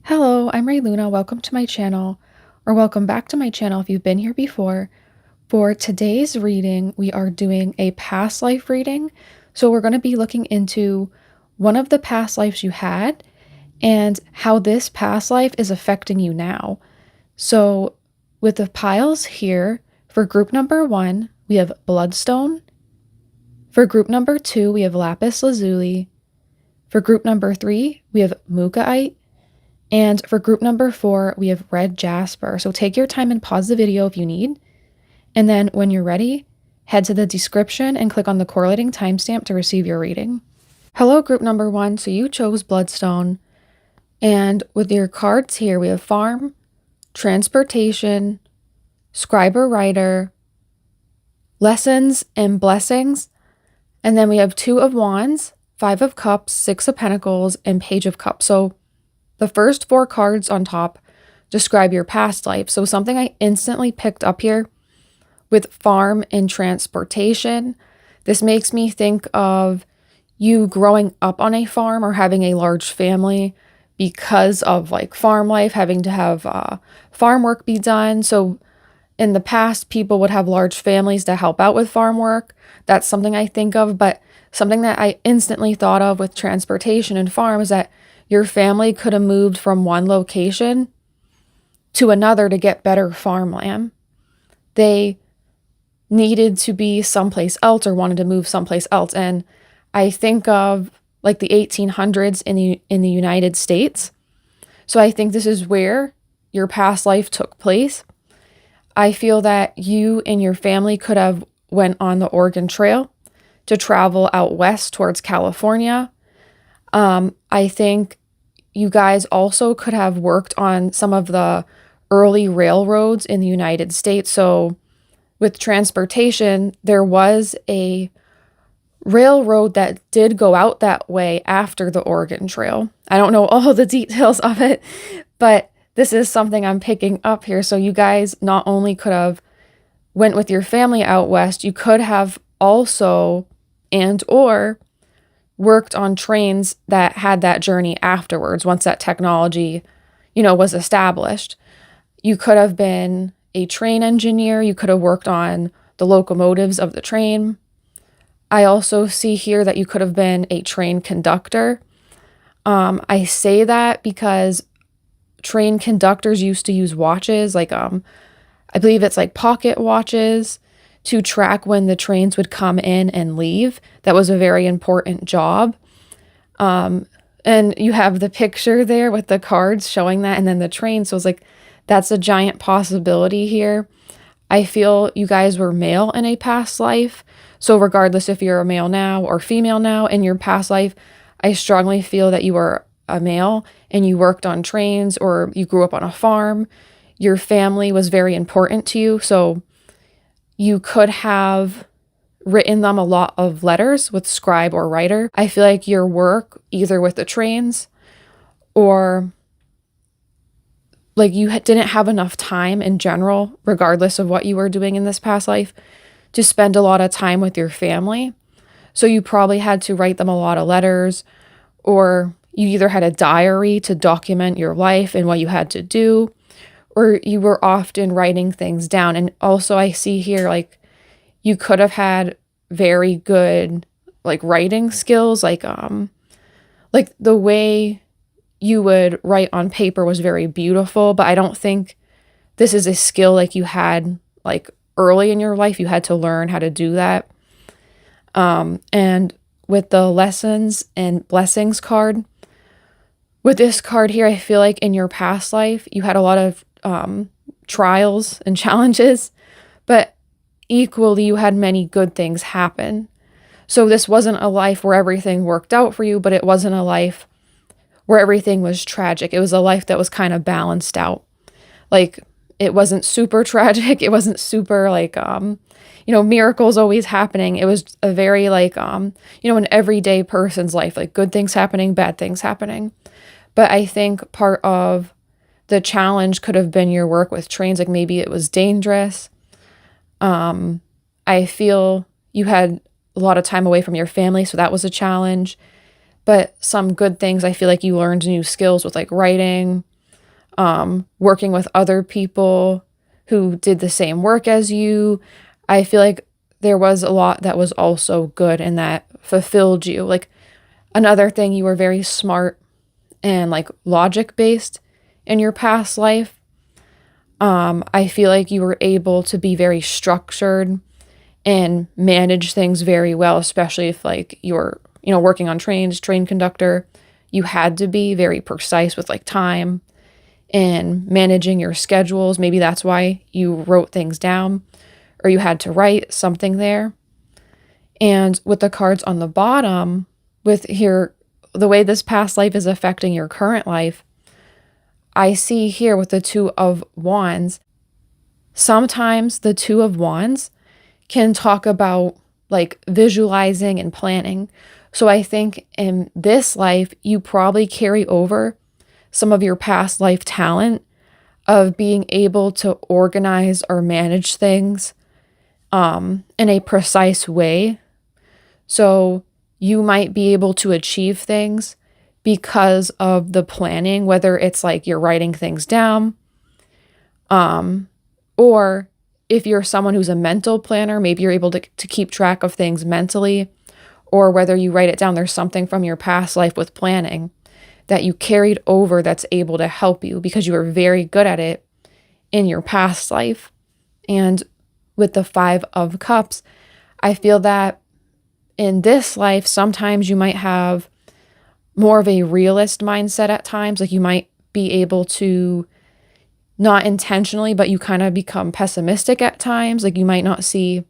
Hello, I'm Ray Luna. Welcome to my channel, or welcome back to my channel if you've been here before. For today's reading, we are doing a past life reading. So we're going to be looking into one of the past lives you had and how this past life is affecting you now. So with the piles here, for group number 1, we have Bloodstone. For group number 2, we have Lapis Lazuli. For group number 3, we have Mookaite. And for group number 4, we have red Jasper. So take your time and pause the video if you need. And then when you're ready, head to the description and click on the correlating timestamp to receive your reading. Hello, group number 1. So you chose Bloodstone. And with your cards here, we have Farm, Transportation, Scriber Writer, Lessons and Blessings. And then we have 2 of Wands, 5 of Cups, 6 of Pentacles, and Page of Cups. So the first 4 cards on top describe your past life. So something I instantly picked up here with farm and transportation, this makes me think of you growing up on a farm or having a large family because of like farm life, having to have farm work be done. So in the past, people would have large families to help out with farm work. That's something I think of, but something that I instantly thought of with transportation and farm is that your family could have moved from one location to another to get better farmland. They needed to be someplace else or wanted to move someplace else. And I think of like the 1800s in the United States. So I think this is where your past life took place. I feel that you and your family could have went on the Oregon Trail to travel out west towards California. I think you guys also could have worked on some of the early railroads in the United States. So with transportation, there was a railroad that did go out that way after the Oregon Trail. I don't know all the details of it, but this is something I'm picking up here. So you guys not only could have went with your family out west, you could have also or worked on trains that had that journey afterwards once that technology, was established. You could have been a train engineer. You could have worked on the locomotives of the train. I also see here that you could have been a train conductor. I say that because train conductors used to use watches, like I believe it's like pocket watches, to track when the trains would come in and leave. That was a very important job. And you have the picture there with the cards showing that, and then the train. So it's like, that's a giant possibility here. I feel you guys were male in a past life. So regardless if you're a male now or female now in your past life, I strongly feel that you were a male and you worked on trains or you grew up on a farm. Your family was very important to you. So you could have written them a lot of letters with scribe or writer. I feel like your work, either with the trains or like you didn't have enough time in general, regardless of what you were doing in this past life, to spend a lot of time with your family. So you probably had to write them a lot of letters, or you either had a diary to document your life and what you had to do, or you were often writing things down. And also I see here, like, you could have had very good, like, writing skills. Like the way you would write on paper was very beautiful, but I don't think this is a skill like you had, like, early in your life. You had to learn how to do that. And with the lessons and blessings card, with this card here, I feel like in your past life, you had a lot of trials and challenges, but equally you had many good things happen. So this wasn't a life where everything worked out for you, but it wasn't a life where everything was tragic. It was a life that was kind of balanced out. Like, it wasn't super tragic. It wasn't super like, miracles always happening. It was a very like, an everyday person's life, like good things happening, bad things happening. But I think part of the challenge could have been your work with trains. Like, maybe it was dangerous. I feel you had a lot of time away from your family, so that was a challenge. But some good things, I feel like you learned new skills with like writing, working with other people who did the same work as you. I feel like there was a lot that was also good and that fulfilled you. Like another thing, you were very smart and like logic based in your past life. I feel like you were able to be very structured and manage things very well, especially if like you were, working on trains, train conductor. You had to be very precise with like time and managing your schedules. Maybe that's why you wrote things down or you had to write something there. And with the cards on the bottom, with here, the way this past life is affecting your current life, I see here with the Two of Wands, sometimes the Two of Wands can talk about like visualizing and planning. So I think in this life, you probably carry over some of your past life talent of being able to organize or manage things in a precise way. So you might be able to achieve things because of the planning, whether it's like you're writing things down, or if you're someone who's a mental planner, maybe you're able to keep track of things mentally, or whether you write it down, there's something from your past life with planning that you carried over that's able to help you because you were very good at it in your past life. And with the Five of Cups, I feel that in this life, sometimes you might have more of a realist mindset at times. Like you might be able to, not intentionally, but you kind of become pessimistic at times. Like you might not see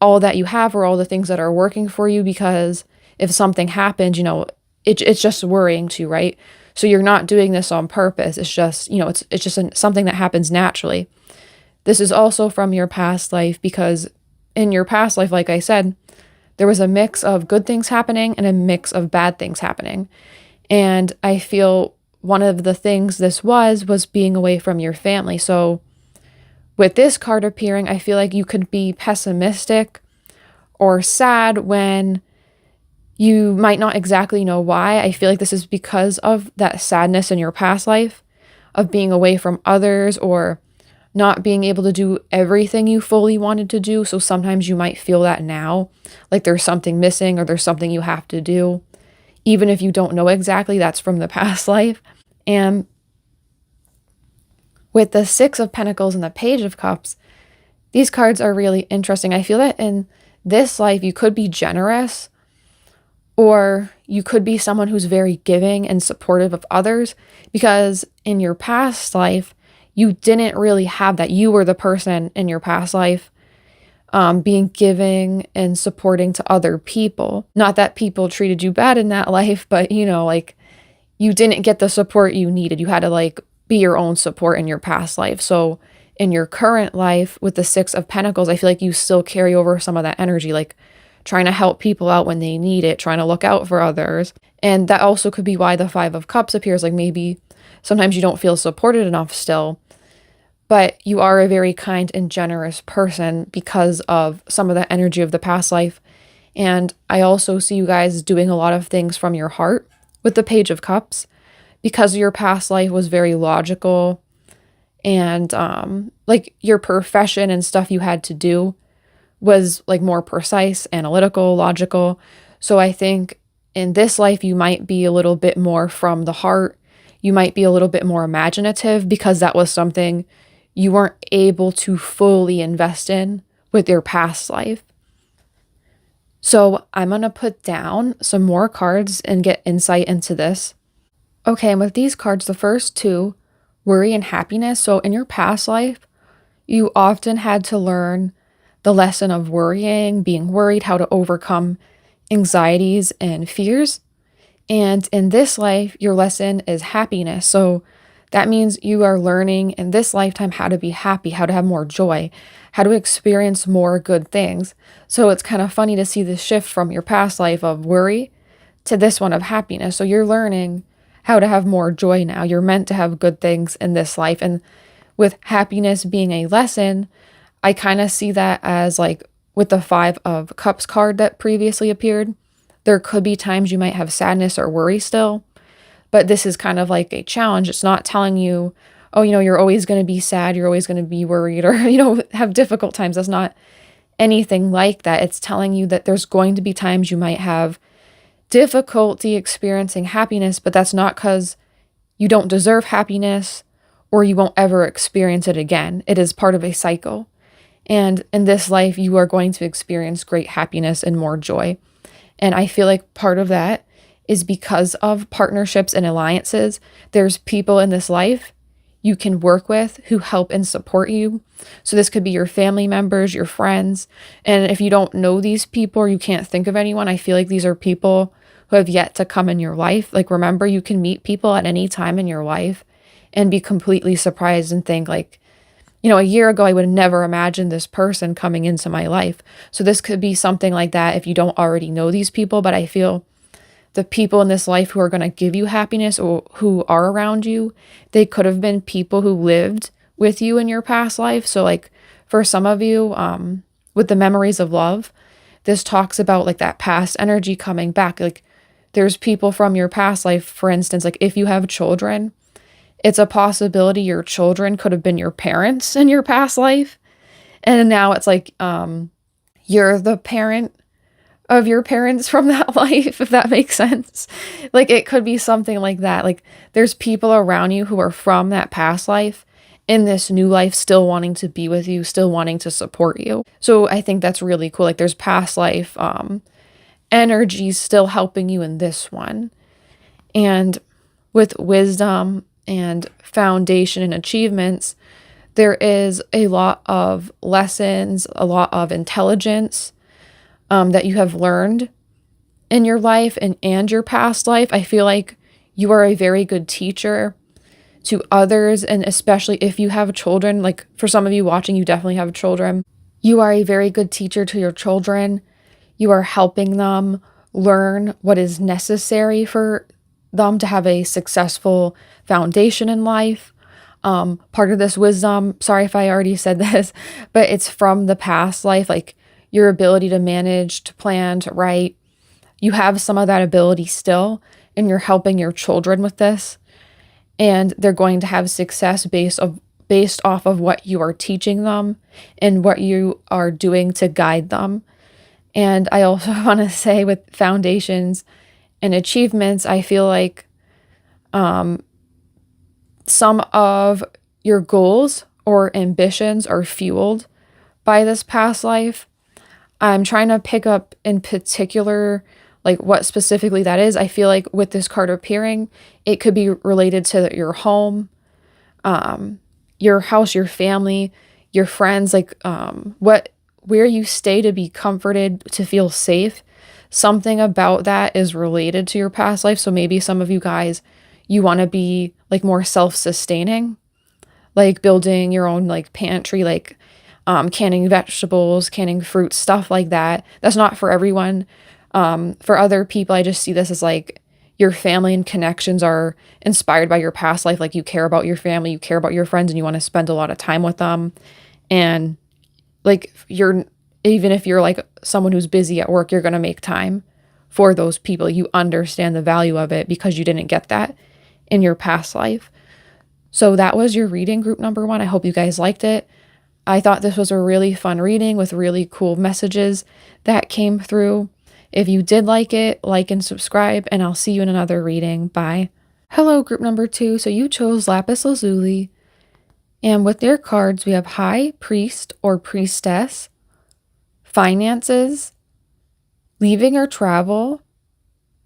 all that you have or all the things that are working for you because if something happens, it's just worrying too, right? So you're not doing this on purpose. It's just, it's just something that happens naturally. This is also from your past life because in your past life, like I said, there was a mix of good things happening and a mix of bad things happening. And I feel one of the things this was being away from your family. So with this card appearing, I feel like you could be pessimistic or sad when you might not exactly know why. I feel like this is because of that sadness in your past life of being away from others or not being able to do everything you fully wanted to do. So sometimes you might feel that now, like there's something missing or there's something you have to do, even if you don't know exactly, that's from the past life. And with the Six of Pentacles and the Page of Cups, these cards are really interesting. I feel that in this life, you could be generous or you could be someone who's very giving and supportive of others because in your past life, you didn't really have that. You were the person in your past life being giving and supporting to other people. Not that people treated you bad in that life, but like you didn't get the support you needed. You had to like be your own support in your past life. So in your current life with the Six of Pentacles, I feel like you still carry over some of that energy, like trying to help people out when they need it, trying to look out for others. And that also could be why the Five of Cups appears. Like maybe sometimes you don't feel supported enough still, but you are a very kind and generous person because of some of the energy of the past life. And I also see you guys doing a lot of things from your heart with the Page of Cups because your past life was very logical and like your profession and stuff you had to do was like more precise, analytical, logical. So I think in this life, you might be a little bit more from the heart. You might be a little bit more imaginative because that was something you weren't able to fully invest in with your past life. So I'm going to put down some more cards and get insight into this. Okay, and with these cards, the first two, worry and happiness. So in your past life, you often had to learn the lesson of worrying, being worried, how to overcome anxieties and fears. And in this life, your lesson is happiness. So that means you are learning in this lifetime how to be happy, how to have more joy, how to experience more good things. So it's kind of funny to see the shift from your past life of worry to this one of happiness. So you're learning how to have more joy now. You're meant to have good things in this life. And with happiness being a lesson, I kind of see that as like with the Five of Cups card that previously appeared. There could be times you might have sadness or worry still, but this is kind of like a challenge. It's not telling you, oh, you're always going to be sad, you're always going to be worried, or, have difficult times. That's not anything like that. It's telling you that there's going to be times you might have difficulty experiencing happiness, but that's not because you don't deserve happiness or you won't ever experience it again. It is part of a cycle. And in this life, you are going to experience great happiness and more joy. And I feel like part of that is because of partnerships and alliances. There's people in this life you can work with who help and support you. So this could be your family members, your friends. And if you don't know these people or you can't think of anyone, I feel like these are people who have yet to come in your life. Like, remember, you can meet people at any time in your life and be completely surprised and think like, a year ago, I would never imagine this person coming into my life. So this could be something like that if you don't already know these people. But I feel the people in this life who are going to give you happiness or who are around you, they could have been people who lived with you in your past life. So like for some of you, with the memories of love, this talks about like that past energy coming back. Like there's people from your past life, for instance, like if you have children, it's a possibility your children could have been your parents in your past life. And now it's like, you're the parent of your parents from that life, if that makes sense. Like it could be something like that. Like there's people around you who are from that past life in this new life, still wanting to be with you, still wanting to support you. So I think that's really cool. Like there's past life energies still helping you in this one. And with wisdom and foundation and achievements, there is a lot of lessons, a lot of intelligence that you have learned in your life and your past life. I feel like you are a very good teacher to others, and especially if you have children. Like for some of you watching, you definitely have children. You are a very good teacher to your children. You are helping them learn what is necessary for them to have a successful foundation in life. Part of this wisdom, sorry if I already said this, but it's from the past life, like your ability to manage, to plan, to write. You have some of that ability still, and you're helping your children with this. And they're going to have success based off of what you are teaching them and what you are doing to guide them. And I also want to say with foundations and achievements, I feel like some of your goals or ambitions are fueled by this past life. I'm trying to pick up in particular, like what specifically that is. I feel like with this card appearing, it could be related to your home, your house, your family, your friends, like where you stay to be comforted, to feel safe. Something about that is related to your past life. So maybe some of you guys, you want to be like more self-sustaining, like building your own like pantry, like canning vegetables, canning fruits, stuff like that. That's not for everyone. For other people, I just see this as like your family and connections are inspired by your past life. Like you care about your family, you care about your friends, and you want to spend a lot of time with them. And like even if you're like someone who's busy at work, you're going to make time for those people. You understand the value of it because you didn't get that in your past life. So that was your reading, group number 1. I hope you guys liked it. I thought this was a really fun reading with really cool messages that came through. If you did like it, like and subscribe, and I'll see you in another reading. Bye. Hello, group number 2. So you chose Lapis Lazuli. And with their cards, we have High Priest or Priestess, Finances, Leaving or Travel,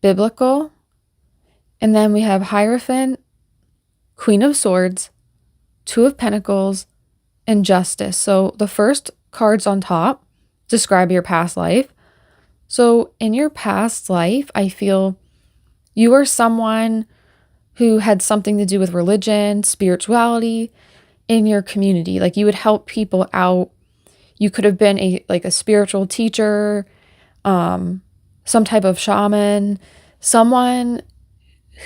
Biblical, and then we have Hierophant, Queen of Swords, Two of Pentacles, and Justice. So the first cards on top describe your past life. So in your past life, I feel you are someone who had something to do with religion, spirituality in your community. Like you would help people out. You could have been a spiritual teacher, some type of shaman, someone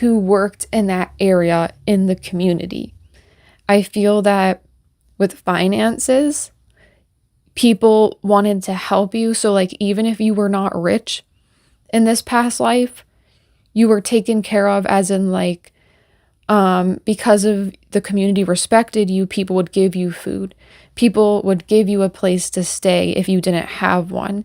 who worked in that area in the community. I feel that with finances, people wanted to help you. So like even if you were not rich in this past life, you were taken care of, as in like Because of the community respected you, people would give you food. People would give you a place to stay if you didn't have one.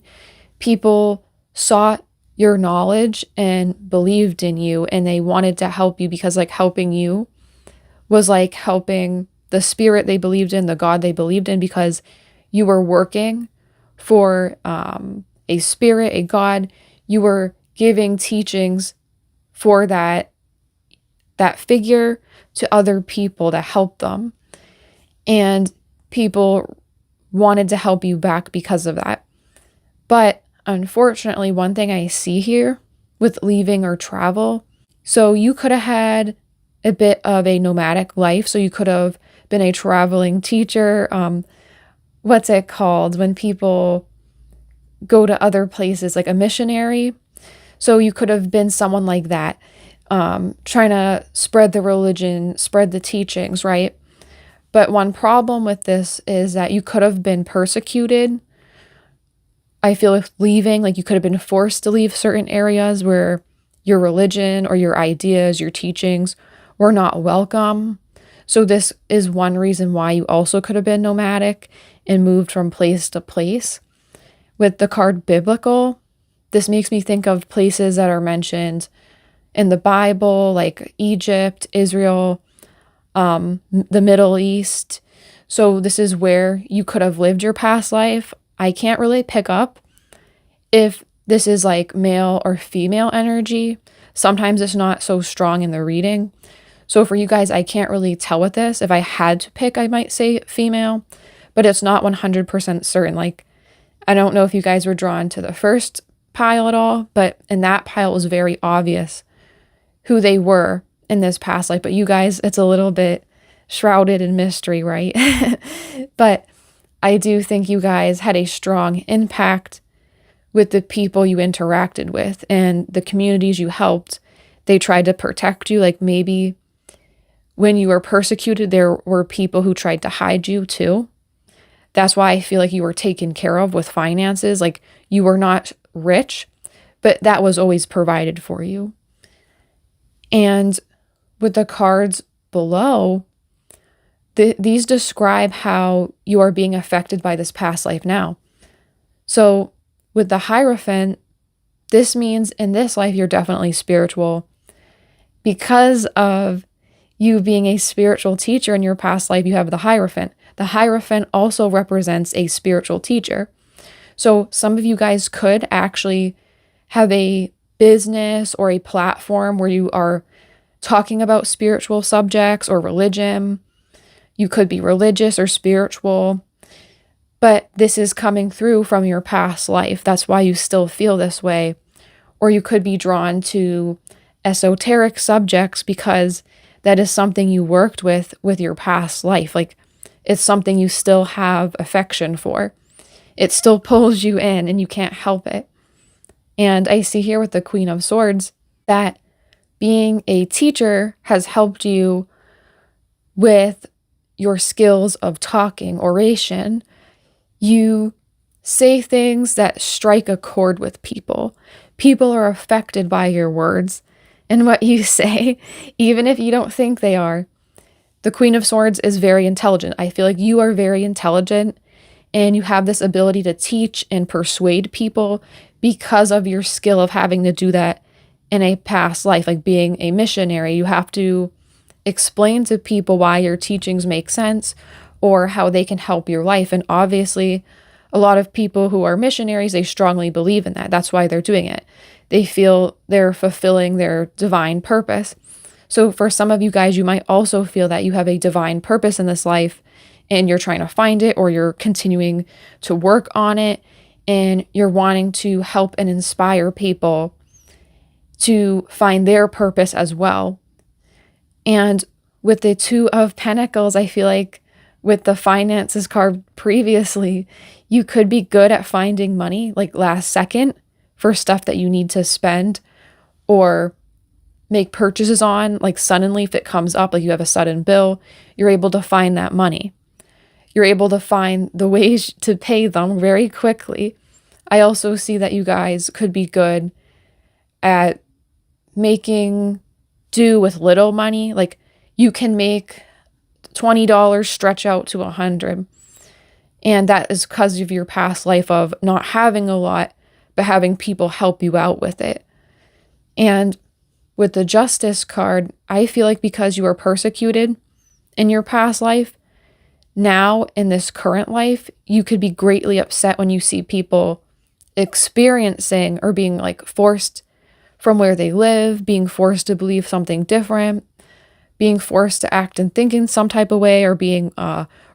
People sought your knowledge and believed in you, and they wanted to help you because like helping you was like helping the spirit they believed in, the God they believed in, because you were working for a spirit, a God. You were giving teachings for that figure to other people to help them. And people wanted to help you back because of that. But unfortunately, one thing I see here with leaving or travel, so you could have had a bit of a nomadic life. So you could have been a traveling teacher. What's it called when people go to other places, like a missionary? So you could have been someone like that, trying to spread the religion, spread the teachings, right? But one problem with this is that you could have been persecuted. I feel like leaving, like you could have been forced to leave certain areas where your religion or your ideas, your teachings were not welcome. So this is one reason why you also could have been nomadic and moved from place to place. With the card biblical, this makes me think of places that are mentioned in the Bible, like Egypt, Israel, the Middle East. So this is where you could have lived your past life. I can't really pick up if this is like male or female energy. Sometimes it's not so strong in the reading. So for you guys, I can't really tell with this. If I had to pick, I might say female, but it's not 100% certain. Like, I don't know if you guys were drawn to the first pile at all, but in that pile it was very obvious who they were in this past life. But you guys, it's a little bit shrouded in mystery, right? But I do think you guys had a strong impact with the people you interacted with and the communities you helped. They tried to protect you. Like maybe when you were persecuted, there were people who tried to hide you too. That's why I feel like you were taken care of with finances. Like you were not rich, but that was always provided for you. And with the cards below, these describe how you are being affected by this past life now. So with the Hierophant, this means in this life, you're definitely spiritual. Because of you being a spiritual teacher in your past life, you have the Hierophant. The Hierophant also represents a spiritual teacher. So some of you guys could actually have a business or a platform where you are talking about spiritual subjects or religion. You could be religious or spiritual, but this is coming through from your past life. That's why you still feel this way. Or you could be drawn to esoteric subjects because that is something you worked with your past life. Like it's something you still have affection for. It still pulls you in and you can't help it. And I see here with the Queen of Swords that being a teacher has helped you with your skills of talking, oration. You say things that strike a chord with people. People are affected by your words and what you say, even if you don't think they are. The Queen of Swords is very intelligent. I feel like you are very intelligent and you have this ability to teach and persuade people because of your skill of having to do that in a past life, like being a missionary. You have to explain to people why your teachings make sense or how they can help your life. And obviously, a lot of people who are missionaries, they strongly believe in that. That's why they're doing it. They feel they're fulfilling their divine purpose. So for some of you guys, you might also feel that you have a divine purpose in this life and you're trying to find it, or you're continuing to work on it and you're wanting to help and inspire people to find their purpose as well. And with the Two of Pentacles, I feel like with the finances card previously, you could be good at finding money like last second for stuff that you need to spend or make purchases on. Like suddenly, if it comes up, like you have a sudden bill, you're able to find that money. You're able to find the ways to pay them very quickly. I also see that you guys could be good at making do with little money. Like you can make $20 stretch out to $100. And that is because of your past life of not having a lot, but having people help you out with it. And with the Justice card, I feel like because you were persecuted in your past life, now in this current life, you could be greatly upset when you see people experiencing or being like forced from where they live, being forced to believe something different, being forced to act and think in some type of way, or being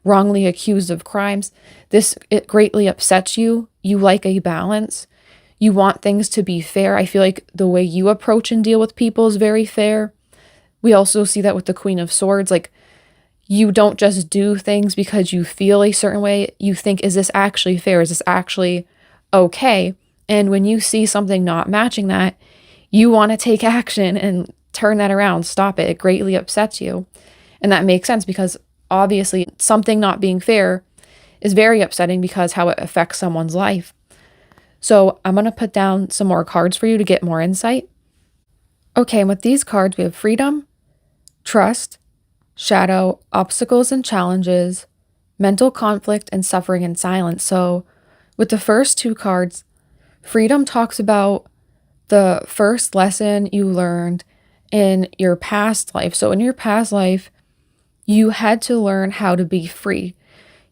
wrongly accused of crimes. It greatly upsets you. You like a balance. You want things to be fair. I feel like the way you approach and deal with people is very fair. We also see that with the Queen of Swords. Like, you don't just do things because you feel a certain way. You think, is this actually fair? Is this actually okay? And when you see something not matching that, you want to take action and turn that around, stop it. It greatly upsets you. And that makes sense because obviously something not being fair is very upsetting because how it affects someone's life. So I'm going to put down some more cards for you to get more insight. Okay, and with these cards, we have freedom, trust, shadow, obstacles and challenges, mental conflict, and suffering in silence. So with the first two cards, freedom talks about the first lesson you learned in your past life. So in your past life, you had to learn how to be free.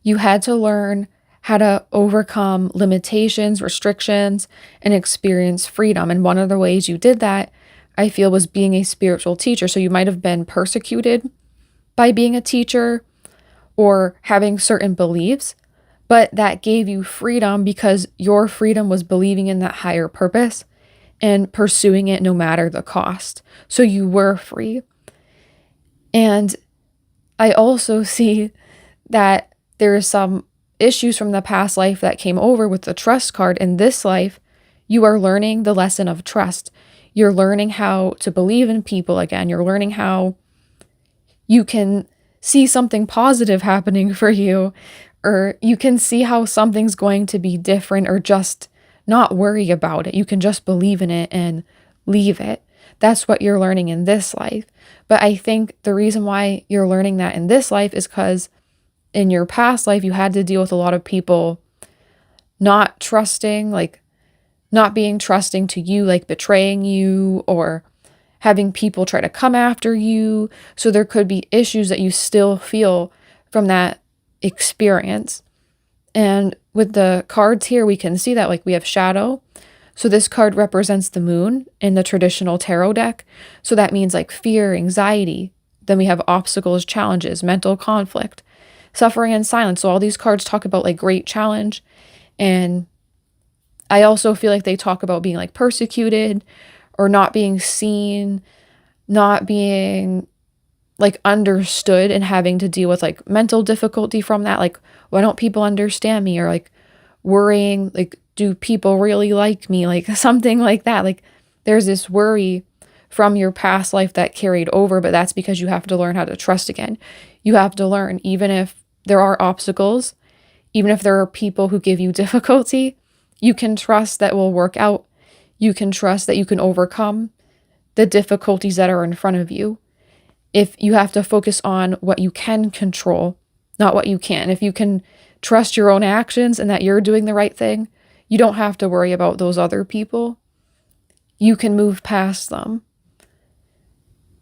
You had to learn how to overcome limitations, restrictions, and experience freedom. And one of the ways you did that, I feel, was being a spiritual teacher. So you might have been persecuted by being a teacher or having certain beliefs, but that gave you freedom because your freedom was believing in that higher purpose and pursuing it no matter the cost. So you were free. And I also see that there is some issues from the past life that came over with the trust card. In this life, you are learning the lesson of trust. You're learning how to believe in people again. You're learning how you can see something positive happening for you, or you can see how something's going to be different, or just not worry about it. You can just believe in it and leave it. That's what you're learning in this life. But I think the reason why you're learning that in this life is because in your past life, you had to deal with a lot of people not trusting, like not being trusting to you, like betraying you or having people try to come after you. So there could be issues that you still feel from that experience. And with the cards here, we can see that, like, we have shadow. So this card represents the moon in the traditional tarot deck. So that means like fear, anxiety. Then we have obstacles, challenges, mental conflict, suffering and silence. So all these cards talk about like great challenge. And I also feel like they talk about being like persecuted or not being seen, not being like understood, and having to deal with like mental difficulty from that. Like, why don't people understand me? Or like worrying, like, do people really like me? Like something like that. Like there's this worry from your past life that carried over, but that's because you have to learn how to trust again. You have to learn, even if there are obstacles, even if there are people who give you difficulty, you can trust that will work out. You can trust that you can overcome the difficulties that are in front of you. If you have to focus on what you can control, not what you can't. If you can trust your own actions and that you're doing the right thing, you don't have to worry about those other people. You can move past them.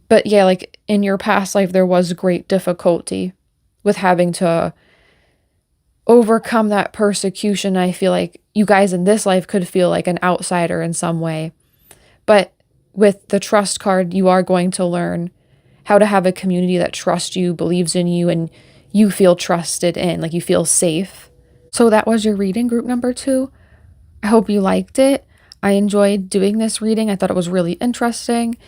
But yeah, like in your past life, there was great difficulty with having to overcome that persecution. I feel like you guys in this life could feel like an outsider in some way. But with the trust card, you are going to learn how to have a community that trusts you, believes in you, and you feel trusted in, like you feel safe. So that was your reading, group number 2. I hope you liked it. I enjoyed doing this reading. I thought it was really interesting.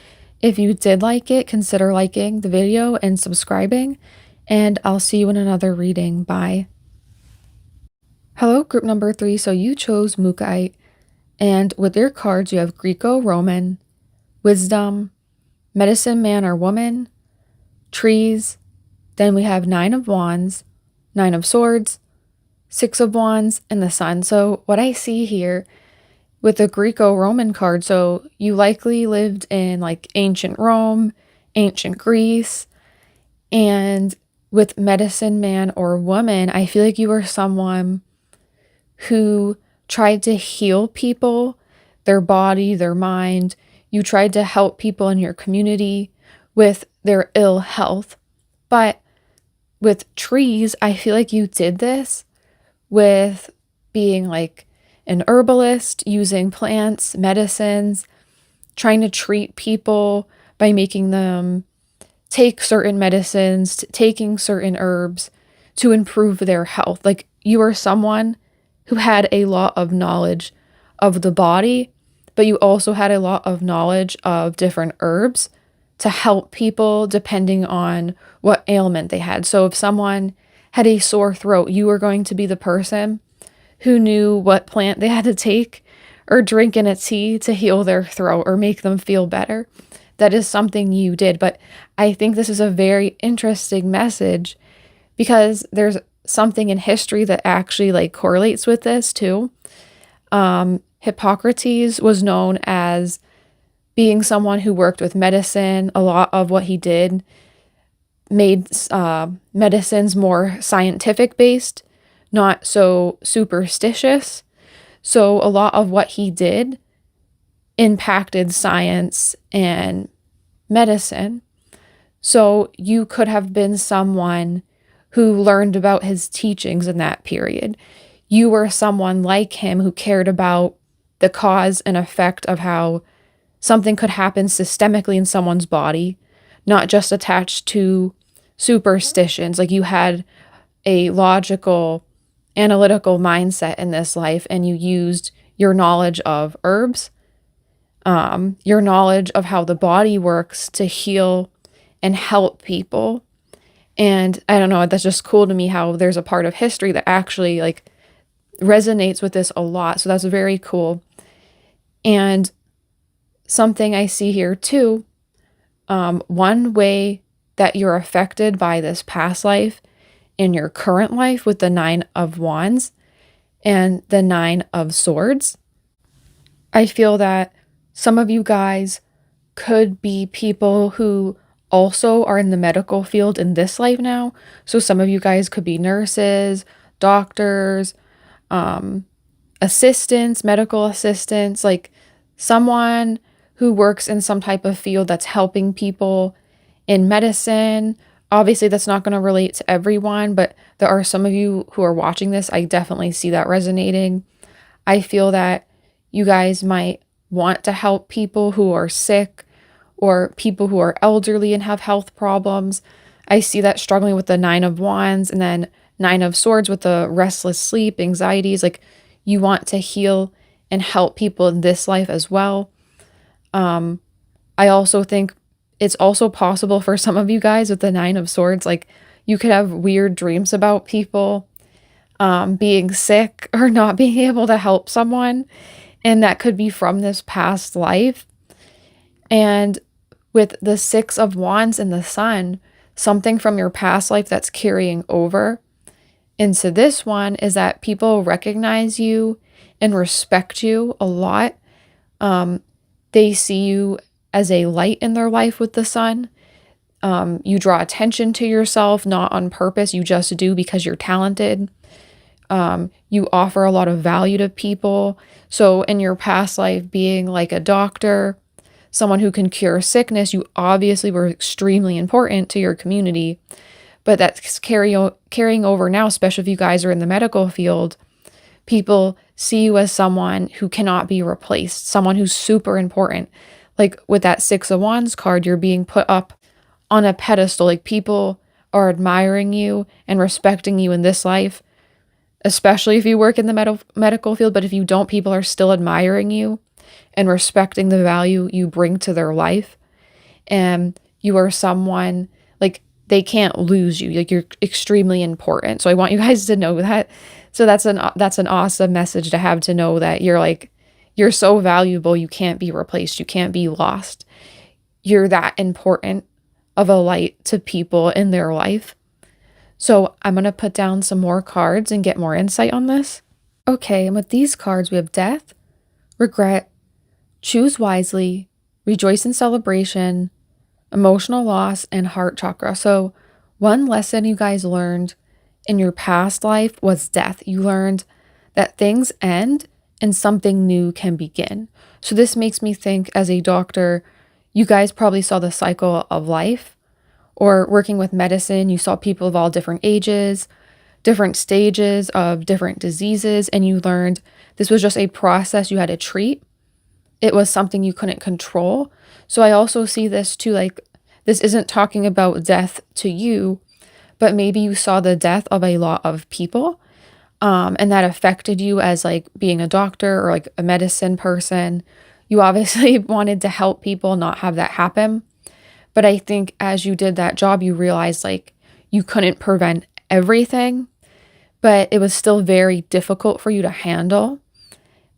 If you did like it, consider liking the video and subscribing, and I'll see you in another reading. Bye. Hello, group number 3. So you chose Mookaite, and with your cards, you have Greco-Roman, Wisdom, Medicine Man or Woman, Trees. Then we have 9 of Wands, 9 of Swords, 6 of Wands, and the Sun. So what I see here with the Greco-Roman card, so you likely lived in like ancient Rome, ancient Greece, And with medicine man or woman, I feel like you were someone who tried to heal people, their body, their mind. You tried to help people in your community with their ill health. But with trees, I feel like you did this with being like an herbalist, using plants, medicines, trying to treat people by making them take certain medicines, taking certain herbs to improve their health. Like you are someone who had a lot of knowledge of the body, but you also had a lot of knowledge of different herbs to help people depending on what ailment they had. So if someone had a sore throat, you were going to be the person who knew what plant they had to take or drink in a tea to heal their throat or make them feel better. That is something you did. But I think this is a very interesting message because there's something in history that actually like correlates with this too. Hippocrates was known as being someone who worked with medicine. A lot of what he did made medicines more scientific based, not so superstitious. So a lot of what he did impacted science and medicine. So you could have been someone who learned about his teachings in that period. You were someone like him who cared about the cause and effect of how something could happen systemically in someone's body, not just attached to superstitions. Like you had a logical, analytical mindset in this life, and you used your knowledge of herbs, your knowledge of how the body works to heal and help people. And I don't know, that's just cool to me how there's a part of history that actually like resonates with this a lot. So that's very cool. And something I see here too, one way that you're affected by this past life in your current life with the 9 of Wands and the 9 of Swords. I feel that some of you guys could be people who also are in the medical field in this life now. So some of you guys could be nurses, doctors, assistants, medical assistants, like someone who works in some type of field that's helping people in medicine. Obviously, that's not going to relate to everyone, but there are some of you who are watching this. I definitely see that resonating. I feel that you guys might want to help people who are sick or people who are elderly and have health problems. I see that struggling with the 9 of Wands and then 9 of Swords with the restless sleep, anxieties. Like you want to heal and help people in this life as well. I also think it's also possible for some of you guys with the 9 of Swords, like you could have weird dreams about people being sick or not being able to help someone. And that could be from this past life. And with the 6 of Wands and the Sun, something from your past life that's carrying over into this one is that people recognize you and respect you a lot. They see you as a light in their life with the Sun. You draw attention to yourself, not on purpose. You just do because you're talented. You offer a lot of value to people. So in your past life, being like a doctor, someone who can cure sickness, you obviously were extremely important to your community. But that's carrying over now, especially if you guys are in the medical field. People see you as someone who cannot be replaced, someone who's super important. Like with that 6 of Wands card, you're being put up on a pedestal. Like people are admiring you and respecting you in this life, especially if you work in the medical field. But if you don't, people are still admiring you and respecting the value you bring to their life. And you are someone like they can't lose you. Like you're extremely important. So I want you guys to know that. So that's an awesome message to have, to know that you're so valuable. You can't be replaced. You can't be lost. You're that important of a light to people in their life. So I'm going to put down some more cards and get more insight on this. Okay, and with these cards, we have death, regret, choose wisely, rejoice in celebration, emotional loss, and heart chakra. So One lesson you guys learned in your past life was death. You learned that things end and something new can begin. So this makes me think, as a doctor, you guys probably saw the cycle of life, or working with medicine, you saw people of all different ages, different stages of different diseases, and you learned this was just a process you had to treat. It was something you couldn't control. So I also see this too, like, this isn't talking about death to you, but maybe you saw the death of a lot of people, and that affected you as like being a doctor or like a medicine person. You obviously wanted to help people not have that happen. But I think as you did that job, you realized like you couldn't prevent everything, but it was still very difficult for you to handle.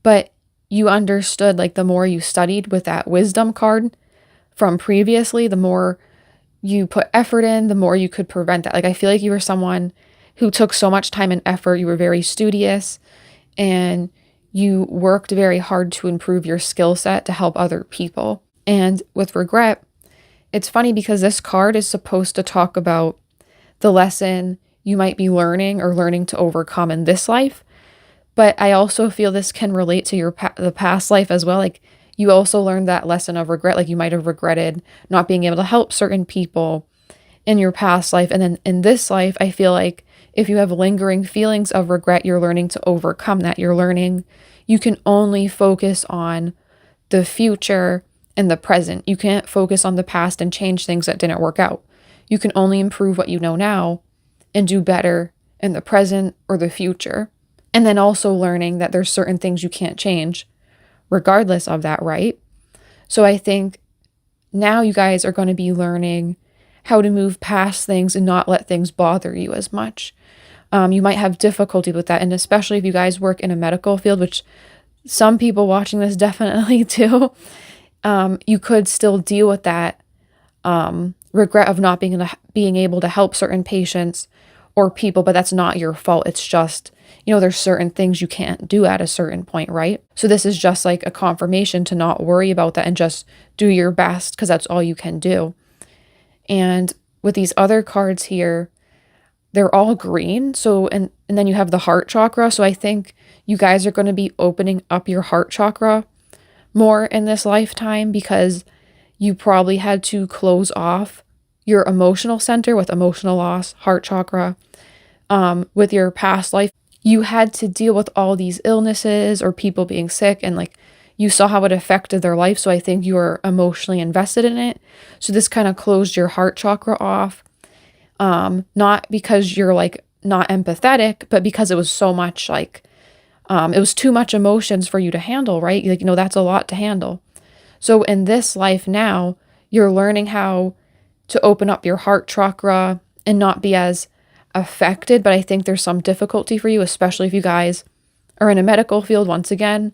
But you understood, like, the more you studied with that wisdom card from previously, the more you put effort in, the more you could prevent that. Like, I feel like you were someone who took so much time and effort. You were very studious and you worked very hard to improve your skill set to help other people. And with regret, it's funny because this card is supposed to talk about the lesson you might be learning or learning to overcome in this life. But I also feel this can relate to your the past life as well. Like, you also learned that lesson of regret. Like, you might have regretted not being able to help certain people in your past life. And then in this life, I feel like if you have lingering feelings of regret, you're learning to overcome that. You're learning you can only focus on the future and the present. You can't focus on the past and change things that didn't work out. You can only improve what you know now and do better in the present or the future. And then also learning that there's certain things you can't change regardless of that, right? So I think now you guys are going to be learning how to move past things and not let things bother you as much. You might have difficulty with that. And especially if you guys work in a medical field, which some people watching this definitely do, you could still deal with that regret of not being able to help certain patients or people, but that's not your fault. It's just, there's certain things you can't do at a certain point, right? So this is just like a confirmation to not worry about that and just do your best, because that's all you can do. And with these other cards here, they're all green. So, and then you have the heart chakra. So I think you guys are going to be opening up your heart chakra more in this lifetime, because you probably had to close off your emotional center with emotional loss, heart chakra. With your past life, you had to deal with all these illnesses or people being sick, and like you saw how it affected their life. So I think you were emotionally invested in it. So this kind of closed your heart chakra off. Not because you're like not empathetic, but because it was so much like, it was too much emotions for you to handle, right? Like, that's a lot to handle. So in this life now, you're learning how to open up your heart chakra and not be as affected. But I think there's some difficulty for you, especially if you guys are in a medical field. Once again,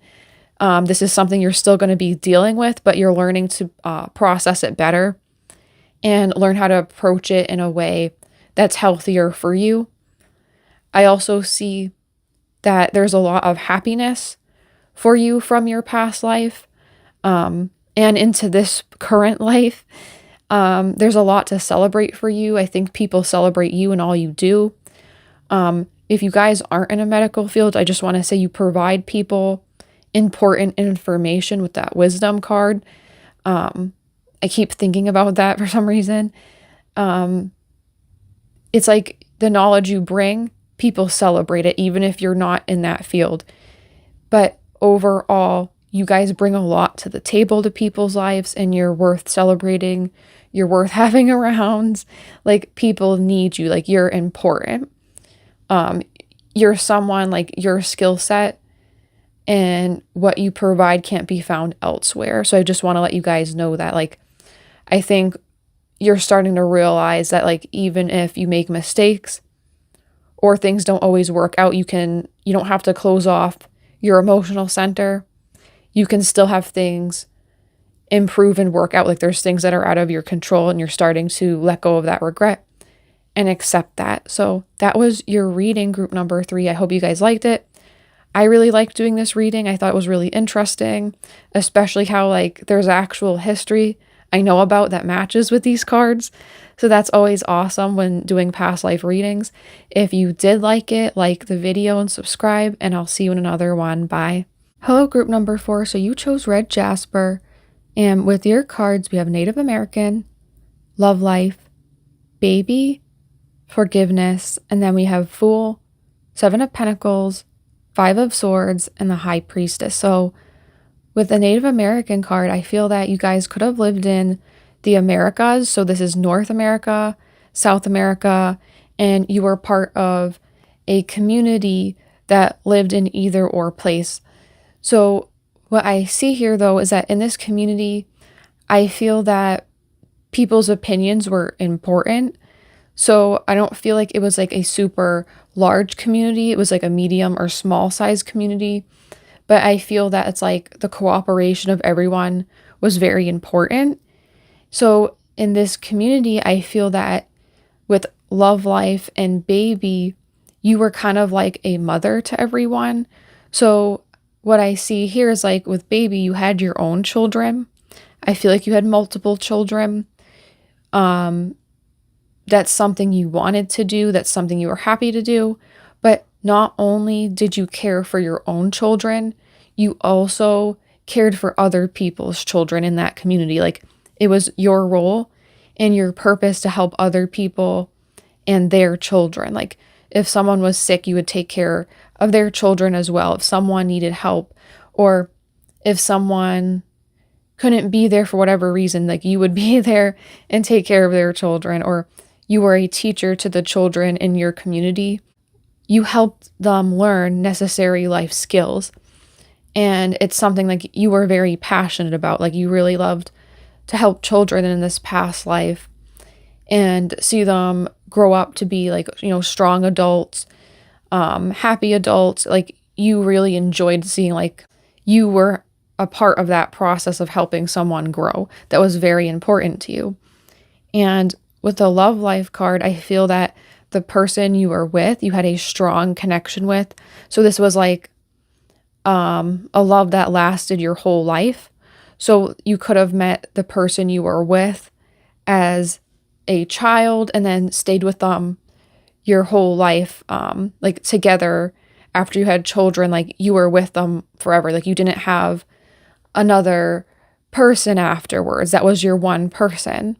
this is something you're still going to be dealing with, but you're learning to process it better and learn how to approach it in a way that's healthier for you. I also see that there's a lot of happiness for you from your past life and into this current life. There's a lot to celebrate for you. I think people celebrate you and all you do. If you guys aren't in a medical field, I just want to say you provide people important information with that wisdom card. I keep thinking about that for some reason. It's like the knowledge you bring, people celebrate it, even if you're not in that field. But overall, you guys bring a lot to the table to people's lives, and you're worth celebrating. You're worth having around. Like, people need you. Like, you're important. You're someone, like, your skill set and what you provide can't be found elsewhere. So I just want to let you guys know that, like, I think you're starting to realize that, like, even if you make mistakes or things don't always work out, you don't have to close off your emotional center. You can still have things improve and work out. Like, there's things that are out of your control, and you're starting to let go of that regret and accept that. So that was your reading, group number 3. I hope you guys liked it. I really liked doing this reading. I thought it was really interesting, especially how, like, there's actual history I know about that matches with these cards. So that's always awesome when doing past life readings. If you did like the video and subscribe, and I'll see you in another one. Bye. Hello, group number 4. So you chose red Jasper, and with your cards, we have Native American, love life, baby, forgiveness, and then we have Fool, 7 of Pentacles, 5 of Swords, and the High Priestess. So with the Native American card, I feel that you guys could have lived in the Americas. So this is North America, South America, and you were part of a community that lived in either or place. So what I see here, though, is that in this community, I feel that people's opinions were important. So I don't feel like it was like a super large community. It was like a medium or small size community. But I feel that it's like the cooperation of everyone was very important. So in this community, I feel that with love life and baby, you were kind of like a mother to everyone. So what I see here is like with baby, you had your own children. I feel like you had multiple children. That's something you wanted to do. That's something you were happy to do. But not only did you care for your own children, you also cared for other people's children in that community. Like it was your role and your purpose to help other people and their children. Like if someone was sick, you would take care of their children as well. If someone needed help, or if someone couldn't be there for whatever reason, like you would be there and take care of their children, or you were a teacher to the children in your community. You helped them learn necessary life skills. And it's something like you were very passionate about. Like you really loved to help children in this past life and see them grow up to be like, strong adults, happy adults. Like you really enjoyed seeing like you were a part of that process of helping someone grow. That was very important to you. And with the love life card, I feel that the person you were with, you had a strong connection with. So this was like a love that lasted your whole life. So you could have met the person you were with as a child and then stayed with them your whole life, like together after you had children, like you were with them forever. Like you didn't have another person afterwards. That was your one person.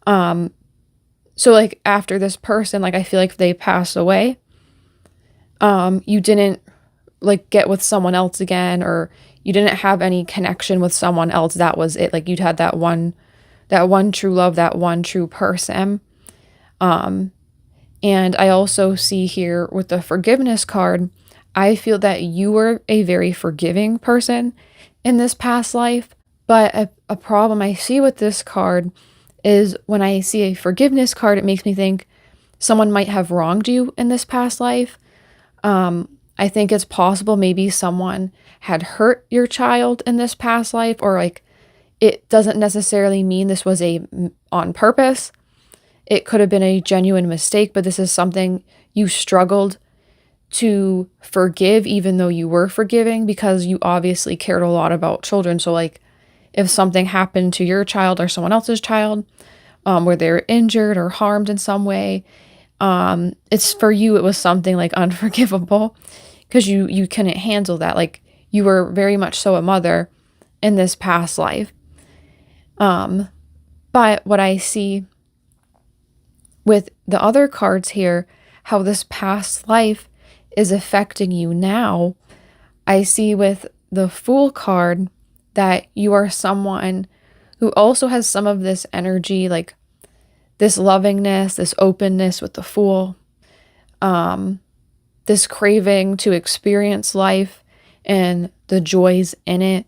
So like after this person, like I feel like if they pass away, you didn't like get with someone else again, or you didn't have any connection with someone else. That was it. Like you'd had that one true love, that one true person. And I also see here with the forgiveness card, I feel that you were a very forgiving person in this past life. But a problem I see with this card is when I see a forgiveness card, it makes me think someone might have wronged you in this past life. I think it's possible maybe someone had hurt your child in this past life, or like it doesn't necessarily mean this was on purpose. It could have been a genuine mistake, but this is something you struggled to forgive even though you were forgiving, because you obviously cared a lot about children. So like if something happened to your child or someone else's child, where they're injured or harmed in some way, it's for you, it was something like unforgivable because you couldn't handle that. Like you were very much so a mother in this past life. But what I see with the other cards here, how this past life is affecting you now, I see with the Fool card that you are someone who also has some of this energy, like this lovingness, this openness with the Fool, this craving to experience life and the joys in it.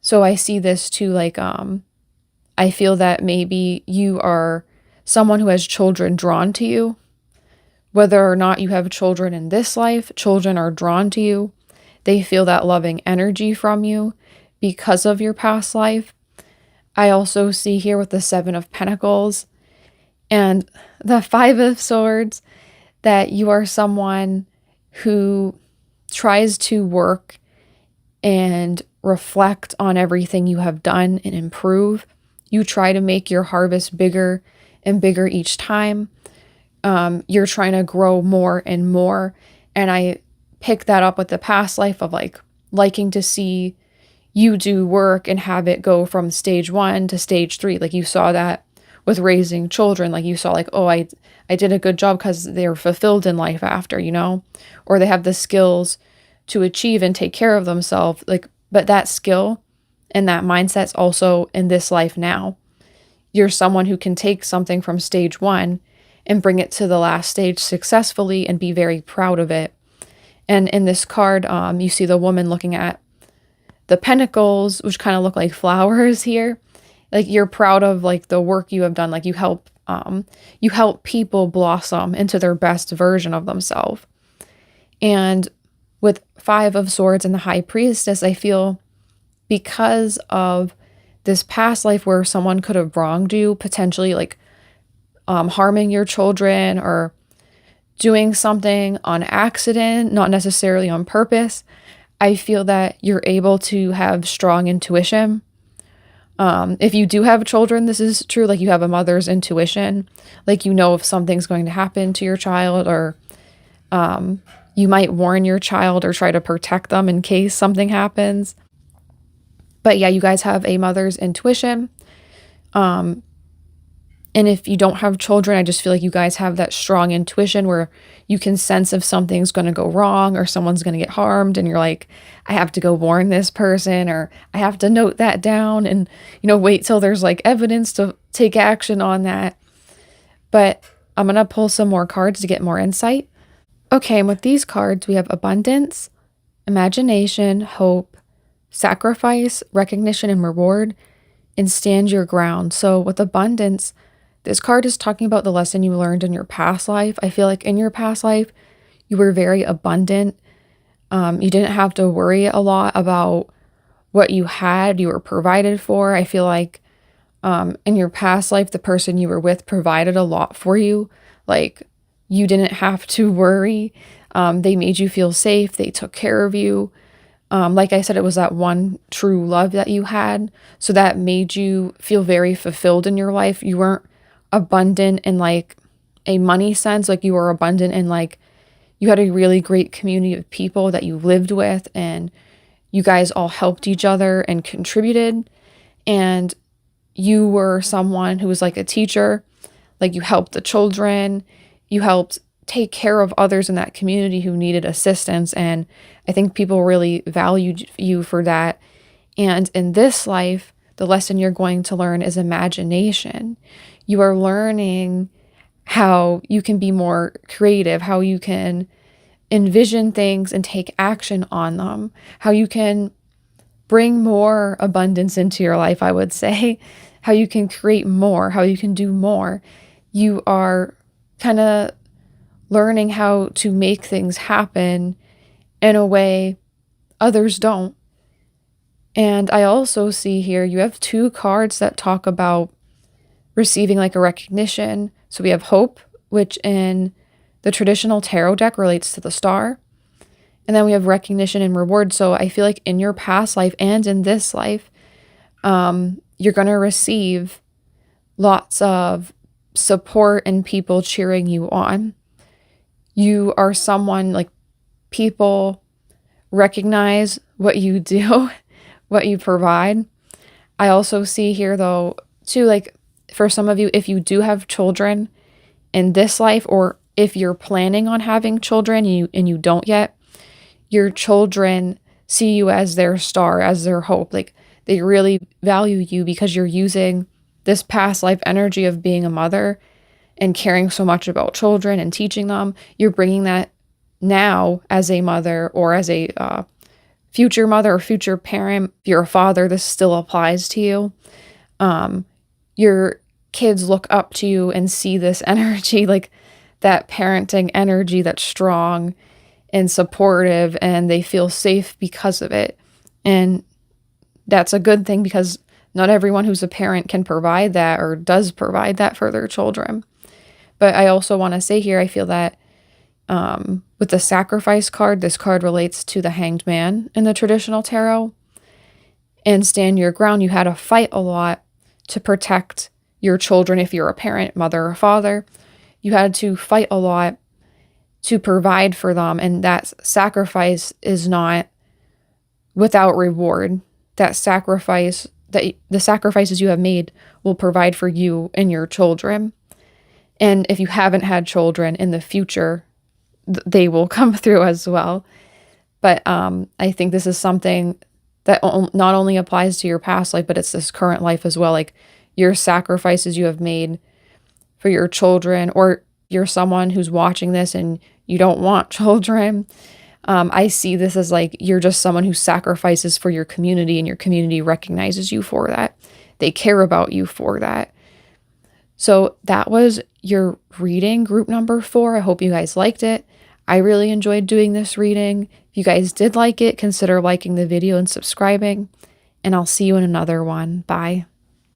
So I see this too, like, I feel that maybe you are someone who has children drawn to you. Whether or not you have children in this life, children are drawn to you. They feel that loving energy from you because of your past life. I also see here with the 7 of Pentacles and the 5 of Swords that you are someone who tries to work and reflect on everything you have done and improve You try to make your harvest bigger and bigger each time. You're trying to grow more and more. And I pick that up with the past life of like liking to see you do work and have it go from stage 1 to stage 3. Like you saw that with raising children. Like you saw like, oh, I did a good job because they're fulfilled in life after, or they have the skills to achieve and take care of themselves. Like, but that skill and that mindset's also in this life now. You're someone who can take something from stage 1 and bring it to the last stage successfully and be very proud of it. And in this card, you see the woman looking at the pentacles, which kind of look like flowers here. Like you're proud of like the work you have done. Like you help people blossom into their best version of themselves. And with 5 of Swords and the High Priestess, I feel because of this past life where someone could have wronged you, potentially like harming your children or doing something on accident, not necessarily on purpose, I feel that you're able to have strong intuition. If you do have children, this is true. Like you have a mother's intuition, like if something's going to happen to your child, or you might warn your child or try to protect them in case something happens. But yeah, you guys have a mother's intuition. And if you don't have children, I just feel like you guys have that strong intuition where you can sense if something's going to go wrong or someone's going to get harmed. And you're like, I have to go warn this person, or I have to note that down and, wait till there's like evidence to take action on that. But I'm going to pull some more cards to get more insight. Okay, and with these cards, we have abundance, imagination, hope, sacrifice, recognition, and reward, and stand your ground. So with abundance, this card is talking about the lesson you learned in your past life. I feel like in your past life, you were very abundant. You didn't have to worry a lot about what you had. You were provided for. I feel like in your past life, the person you were with provided a lot for you. Like you didn't have to worry. They made you feel safe. They took care of you. Like I said, it was that one true love that you had. So that made you feel very fulfilled in your life. You weren't abundant in like a money sense. Like you were abundant in like you had a really great community of people that you lived with, and you guys all helped each other and contributed. And you were someone who was like a teacher. Like you helped the children. You helped take care of others in that community who needed assistance. And I think people really valued you for that. And in this life, the lesson you're going to learn is imagination. You are learning how you can be more creative, how you can envision things and take action on them, how you can bring more abundance into your life, I would say, how you can create more, how you can do more. You are kind of learning how to make things happen in a way others don't. And I also see here you have 2 cards that talk about receiving like a recognition. So we have hope, which in the traditional tarot deck relates to the star. And then we have recognition and reward. So I feel like in your past life and in this life, you're going to receive lots of support and people cheering you on. You are someone like people recognize what you do, what you provide. I also see here though, too, like for some of you, if you do have children in this life, or if you're planning on having children and you don't yet, your children see you as their star, as their hope. Like they really value you because you're using this past life energy of being a mother and caring so much about children and teaching them. You're bringing that now as a mother or as a future mother or future parent. If you're a father, this still applies to you. Your kids look up to you and see this energy, like that parenting energy that's strong and supportive, and they feel safe because of it. And that's a good thing because not everyone who's a parent can provide that or does provide that for their children. But I also want to say here, I feel that with the sacrifice card, this card relates to the Hanged Man in the traditional tarot. And stand your ground, you had to fight a lot to protect your children if you're a parent, mother or father. You had to fight a lot to provide for them, and that sacrifice is not without reward. The sacrifices you have made will provide for you and your children. And if you haven't had children in the future, they will come through as well. But I think this is something that not only applies to your past life, but it's this current life as well. Like your sacrifices you have made for your children, or you're someone who's watching this and you don't want children. I see this as like you're just someone who sacrifices for your community, and your community recognizes you for that. They care about you for that. So that was your reading, group number 4. I hope you guys liked it. I really enjoyed doing this reading. If you guys did like it, consider liking the video and subscribing, and I'll see you in another one. Bye.